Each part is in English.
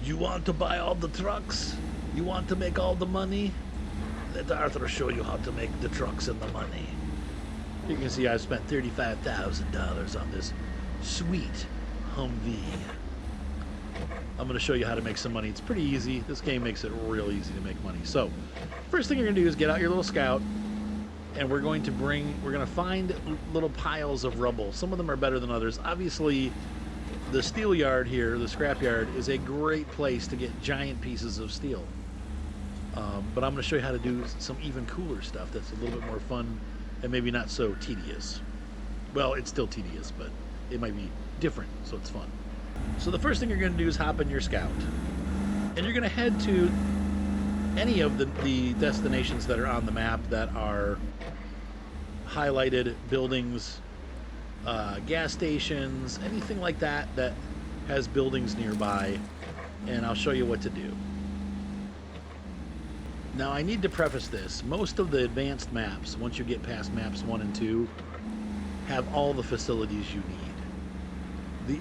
You want to buy all the trucks? You want to make all the money? Let Arthur show you how to make the trucks and the money. You can see I've spent $35,000 on this sweet Humvee. I'm going to show you how to make some money. It's pretty easy. This game makes it real easy to make money. So, first thing you're going to do is get out your little scout, and we're going to find little piles of rubble. Some of them are better than others. Obviously, the steel yard here, the scrap yard, is a great place to get giant pieces of steel. But I'm going to show you how to do some even cooler stuff that's a little bit more fun and maybe not so tedious. Well, it's still tedious, but it might be different, so it's fun. So the first thing you're going to do is hop in your scout. And you're going to head to any of the destinations that are on the map that are highlighted buildings, gas stations, anything like that that has buildings nearby, and I'll show you what to do. Now, I need to preface this. Most of the advanced maps, once you get past maps 1 and 2, have all the facilities you need.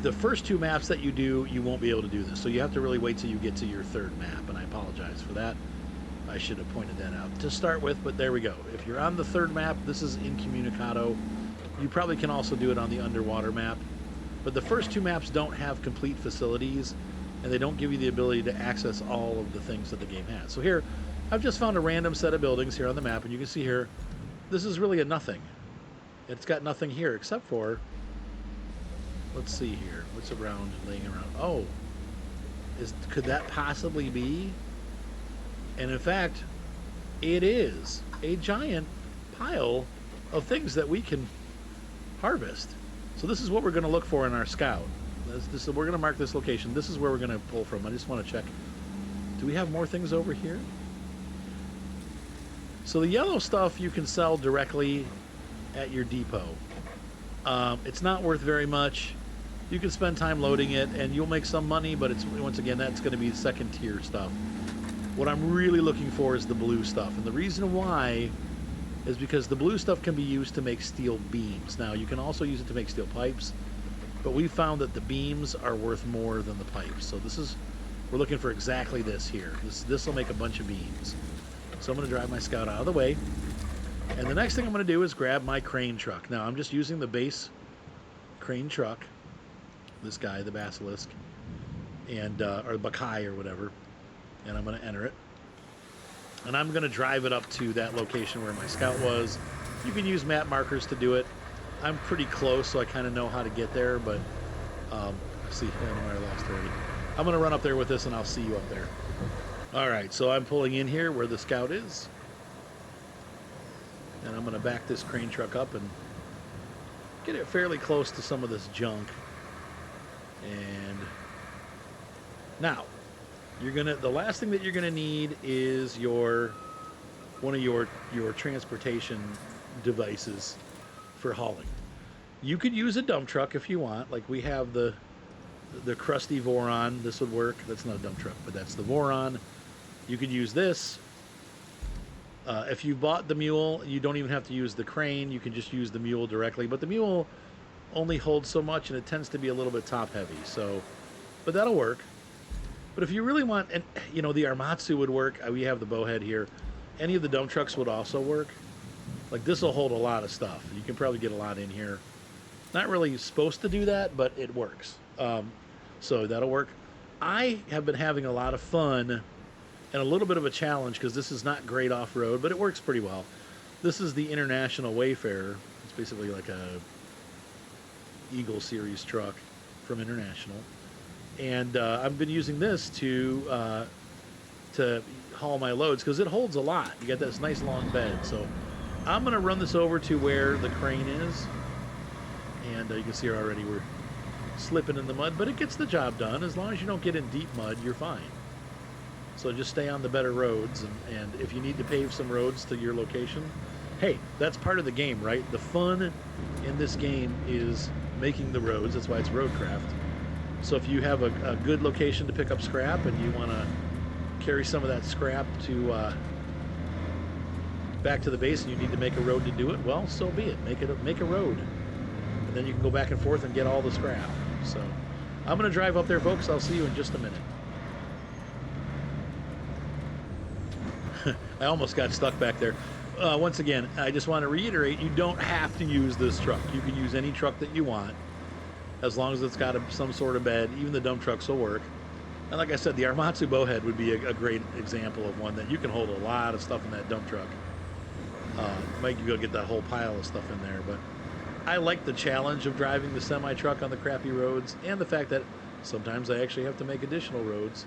The first 2 maps that you do, you won't be able to do this. So you have to really wait till you get to your 3rd map, and I apologize for that. I should have pointed that out to start with, but there we go. If you're on the 3rd map, this is Incommunicado. You probably can also do it on the underwater map. But the first 2 maps don't have complete facilities, and they don't give you the ability to access all of the things that the game has. So here, I've just found a random set of buildings here on the map, and you can see here, this is really a nothing. It's got nothing here except for, let's see here, what's around, laying around? Oh, could that possibly be? And in fact, it is a giant pile of things that we can harvest. So this is what we're going to look for in our scout. We're going to mark this location. This is where we're going to pull from. I just want to check. Do we have more things over here? So the yellow stuff you can sell directly at your depot. It's not worth very much. You can spend time loading it and you'll make some money, but it's, once again, that's going to be second tier stuff. What I'm really looking for is the blue stuff. And the reason why is because the blue stuff can be used to make steel beams. Now, you can also use it to make steel pipes, but we found that the beams are worth more than the pipes. So we're looking for exactly this here. This will make a bunch of beams. So I'm going to drive my scout out of the way. And the next thing I'm going to do is grab my crane truck. Now, I'm just using the base crane truck. This guy, the Basilisk, and or Bakai or whatever. And I'm going to enter it. And I'm going to drive it up to that location where my scout was. You can use map markers to do it. I'm pretty close, so I kind of know how to get there, but see, I lost already. I'm going to run up there with this, and I'll see you up there. All right, so I'm pulling in here where the scout is. And I'm going to back this crane truck up and get it fairly close to some of this junk. And now, the last thing that you're gonna need is one of your transportation devices for hauling. You could use a dump truck if you want. Like we have the crusty Voron. This would work. That's not a dump truck, but that's the Voron. You could use this. If you bought the mule, you don't even have to use the crane. You can just use the mule directly. But the mule only holds so much, and it tends to be a little bit top heavy. So, but that'll work. But if you really want, and the Armatsu would work. We have the bowhead here. Any of the dump trucks would also work. Like this will hold a lot of stuff. You can probably get a lot in here. Not really supposed to do that, but it works. So that'll work. I have been having a lot of fun and a little bit of a challenge because this is not great off-road, but it works pretty well. This is the International Wayfarer. It's basically like a Eagle Series truck from International. And I've been using this to haul my loads because it holds a lot. You got this nice long bed. So I'm going to run this over to where the crane is. And you can see here already we're slipping in the mud, but it gets the job done. As long as you don't get in deep mud, you're fine. So just stay on the better roads. And if you need to pave some roads to your location, hey, that's part of the game, right? The fun in this game is making the roads. That's why it's Roadcraft. So if you have a good location to pick up scrap and you want to carry some of that scrap to back to the base and you need to make a road to do it, well, so be it. Make a road. And then you can go back and forth and get all the scrap. So I'm going to drive up there, folks. I'll see you in just a minute. I almost got stuck back there. Once again, I just want to reiterate, you don't have to use this truck. You can use any truck that you want, as long as it's got some sort of bed. Even the dump trucks will work. And like I said, the Armatsu bowhead would be a great example of one that you can hold a lot of stuff in that dump truck. Might you go get that whole pile of stuff in there, but I like the challenge of driving the semi-truck on the crappy roads, and the fact that sometimes I actually have to make additional roads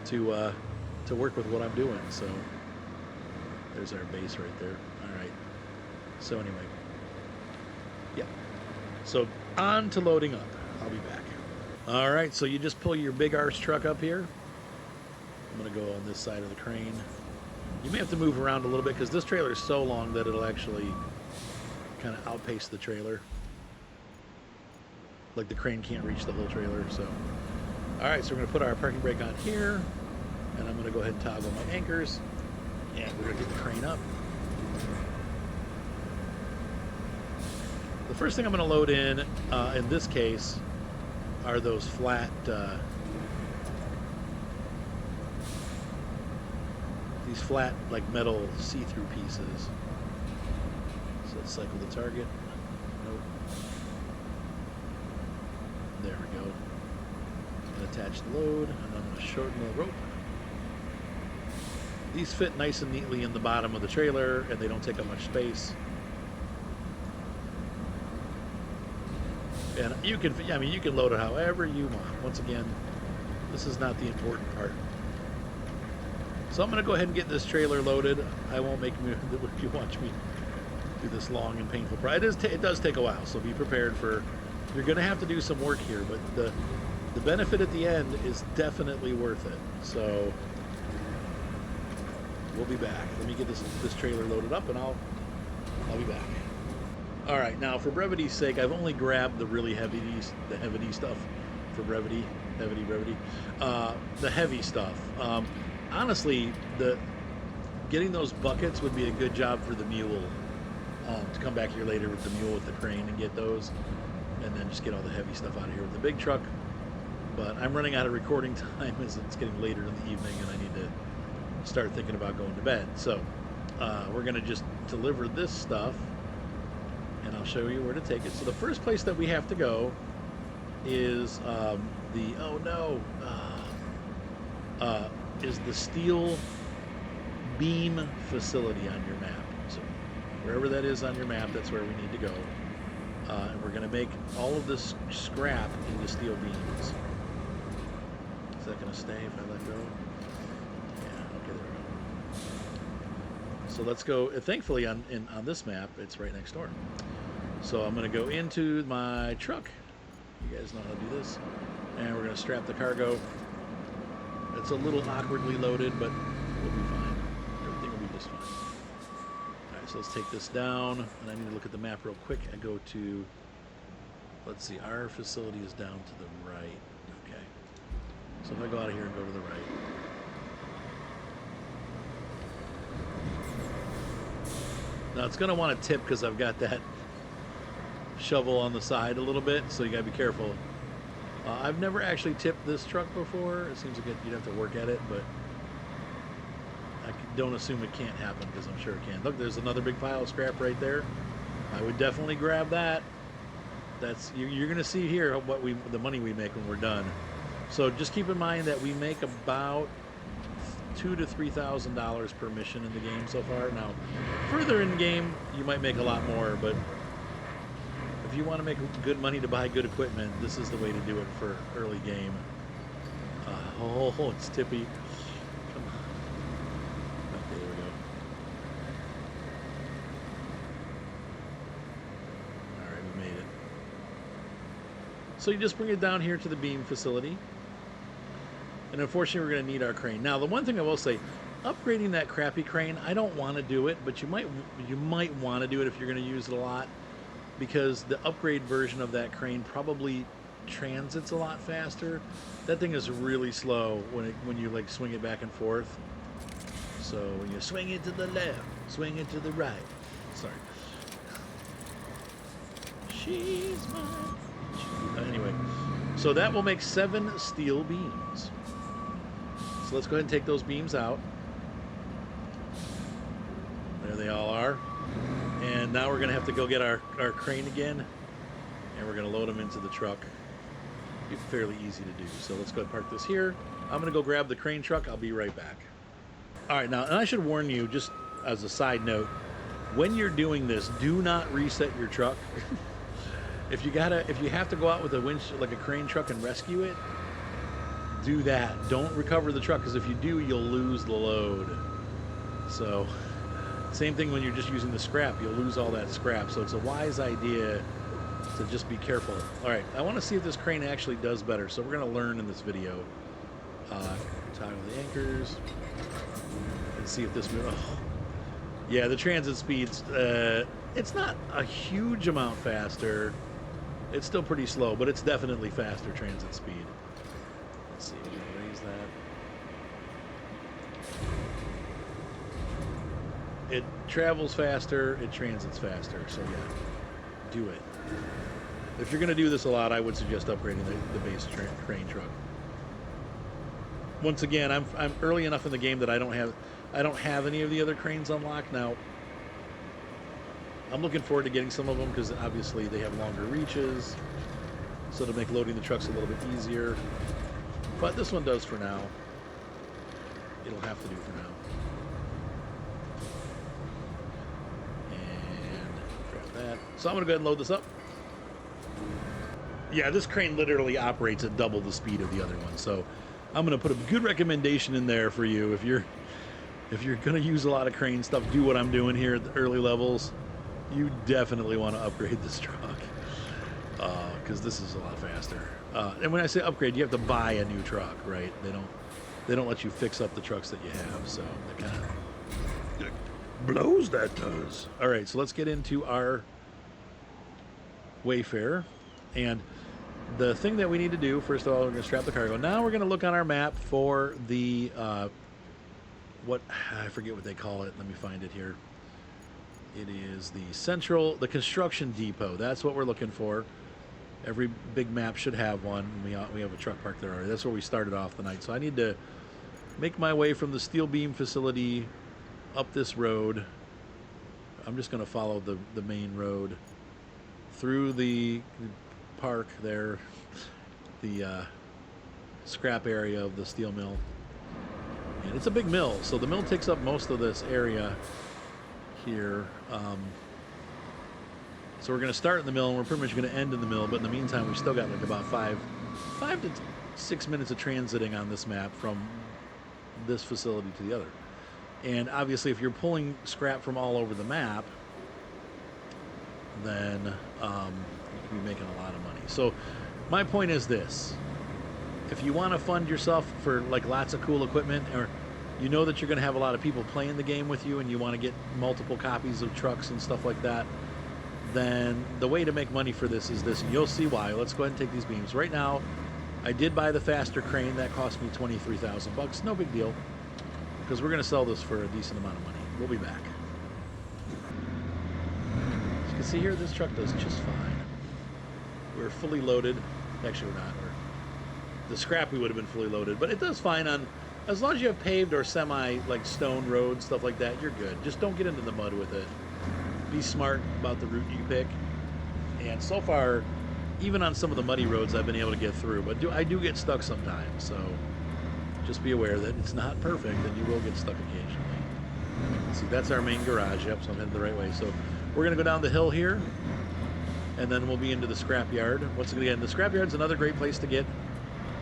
to work with what I'm doing. So there's our base right there. All right. So anyway, yeah. So on to loading up. I'll be back. All right. So you just pull your big arse truck up here. I'm going to go on this side of the crane. You may have to move around a little bit because this trailer is so long that it'll actually kind of outpace the trailer. Like the crane can't reach the whole trailer. So, all right. So we're going to put our parking brake on here. And I'm going to go ahead and toggle my anchors. And we're going to get the crane up. The first thing I'm going to load in this case, are those flat, these flat, like metal see-through pieces. So let's cycle the target. Nope. There we go. I'm going to attach the load, and I'm going to shorten the rope. These fit nice and neatly in the bottom of the trailer, and they don't take up much space. And you can load it however you want. Once again, this is not the important part. So I'm going to go ahead and get this trailer loaded. I won't make you watch me do this long and painful process. It does take a while, so be prepared for. You're going to have to do some work here, but the benefit at the end is definitely worth it. So we'll be back. Let me get this trailer loaded up, and I'll be back. All right, now for brevity's sake, I've only grabbed the really heavy stuff for brevity. The heavy stuff. Honestly, getting those buckets would be a good job for the mule. To come back here later with the mule with the crane and get those, and then just get all the heavy stuff out of here with the big truck. But I'm running out of recording time as it's getting later in the evening, and I need to start thinking about going to bed. So we're going to just deliver this stuff, and I'll show you where to take it. So the first place that we have to go is is the steel beam facility on your map. So wherever that is on your map, that's where we need to go. And we're going to make all of this scrap into steel beams. Is that going to stay if I let go? Yeah, okay, there we go. So let's go. Thankfully, on this map, it's right next door. So I'm going to go into my truck. You guys know how to do this. And we're going to strap the cargo. It's a little awkwardly loaded, but we'll be fine. Everything will be just fine. All right, so let's take this down. And I need to look at the map real quick. I go to, let's see, our facility is down to the right. Okay. So if I go out of here and go to the right. Now it's going to want to tip because I've got that shovel on the side a little bit, so you got to be careful. I've never actually tipped this truck before. It seems like you'd have to work at it, but I don't assume it can't happen because I'm sure it can. Look, there's another big pile of scrap right there. I would definitely grab that. That's you're going to see here the money we make when we're done. So just keep in mind that we make about $2,000 to $3,000 per mission in the game so far. Now, further in the game, you might make a lot more, but if you want to make good money to buy good equipment, this is the way to do it for early game. Oh, it's tippy. Come on. Okay, there we go. All right, we made it. So you just bring it down here to the beam facility. And unfortunately, we're going to need our crane. Now, the one thing I will say, upgrading that crappy crane, I don't want to do it, but you might want to do it if you're going to use it a lot. Because the upgrade version of that crane probably transits a lot faster. That thing is really slow when you like swing it back and forth. So when you swing it to the left, swing it to the right. Sorry. She's mine. Anyway, So that will make 7 steel beams. So let's go ahead and take those beams out. There they all are. And now we're going to have to go get our crane again. And we're going to load them into the truck. It's fairly easy to do. So let's go ahead and park this here. I'm going to go grab the crane truck. I'll be right back. All right, now, and I should warn you, just as a side note, when you're doing this, do not reset your truck. If you have to go out with a winch, like a crane truck, and rescue it, do that. Don't recover the truck, because if you do, you'll lose the load. So, same thing when you're just using the scrap. You'll lose all that scrap. So it's a wise idea to just be careful. All right, I want to see if this crane actually does better. So we're going to learn in this video. Toggle the anchors and see if this moves. Oh. Yeah, the transit speeds, it's not a huge amount faster. It's still pretty slow, but it's definitely faster transit speed. Let's see, we're going to raise that. It travels faster, it transits faster, so yeah, do it. If you're going to do this a lot, I would suggest upgrading the base crane truck. Once again, I'm early enough in the game that I don't have any of the other cranes unlocked. Now, I'm looking forward to getting some of them because obviously they have longer reaches, so to make loading the trucks a little bit easier. But this one does for now. It'll have to do for now. And grab that. So I'm going to go ahead and load this up. Yeah, this crane literally operates at double the speed of the other one. So I'm going to put a good recommendation in there for you. If you're going to use a lot of crane stuff, do what I'm doing here at the early levels. You definitely want to upgrade this truck because this is a lot faster. And when I say upgrade, you have to buy a new truck, right? They don't let you fix up the trucks that you have, so that kind of blows, that does. All right, so let's get into our Wayfarer. And the thing that we need to do, first of all, we're going to strap the cargo. Now we're going to look on our map for the, what, I forget what they call it. Let me find it here. It is the construction depot. That's what we're looking for. Every big map should have one. We have a truck parked there already. That's where we started off the night. So I need to make my way from the steel beam facility up this road. I'm just going to follow the main road through the park there, the scrap area of the steel mill. And it's a big mill, so the mill takes up most of this area here. So we're going to start in the mill, and we're pretty much going to end in the mill, but in the meantime, we still got like about 5 to 6 minutes of transiting on this map from this facility to the other. And obviously, if you're pulling scrap from all over the map, then you can be making a lot of money. So my point is this: if you want to fund yourself for like lots of cool equipment, or you know that you're going to have a lot of people playing the game with you and you want to get multiple copies of trucks and stuff like that, then the way to make money for this is this, and you'll see why. Let's go ahead and take these beams. Right now, I did buy the faster crane. That cost me $23,000. No big deal, because we're going to sell this for a decent amount of money. We'll be back. As you can see here, this truck does just fine. We're fully loaded. Actually, we're not. The scrap we would have been fully loaded, but it does fine on, as long as you have paved or semi, like stone roads, stuff like that, you're good. Just don't get into the mud with it. Be smart about the route you pick. And so far, even on some of the muddy roads, I've been able to get through, but I do get stuck sometimes, so just be aware that it's not perfect and you will get stuck occasionally. See, that's our main garage. Yep, so I'm heading the right way. So we're going to go down the hill here, and then we'll be into the scrap yard. Once again, the scrap yard's another great place to get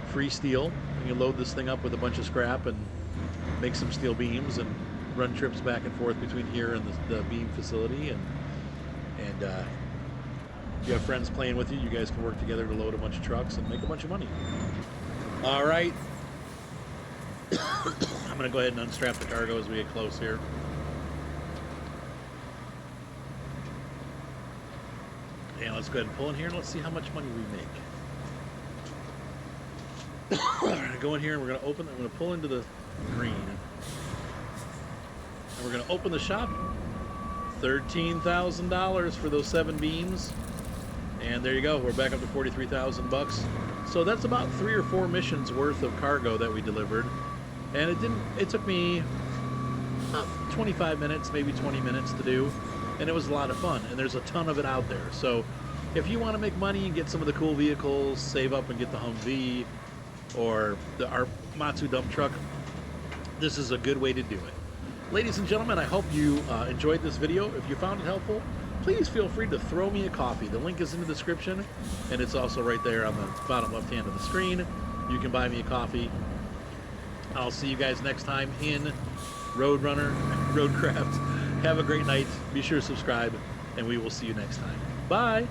free steel. You can load this thing up with a bunch of scrap and make some steel beams and run trips back and forth between here and the beam facility. And if you have friends playing with you, you guys can work together to load a bunch of trucks and make a bunch of money. All right. I'm going to go ahead and unstrap the cargo as we get close here. And let's go ahead and pull in here and let's see how much money we make. We're going to go in here and we're going to open. I'm going to pull into the green. And we're going to open the shop. $13,000 for those 7 beams. And there you go. We're back up to 43,000 bucks. So that's about 3 or 4 missions worth of cargo that we delivered. And it took me about 25 minutes, maybe 20 minutes to do. And it was a lot of fun. And there's a ton of it out there. So if you want to make money and get some of the cool vehicles, save up and get the Humvee or our Matsu dump truck, this is a good way to do it. Ladies and gentlemen, I hope you enjoyed this video. If you found it helpful, please feel free to throw me a coffee. The link is in the description, and it's also right there on the bottom left hand of the screen. You can buy me a coffee. I'll see you guys next time in Roadcraft. Have a great night. Be sure to subscribe, and we will see you next time. Bye.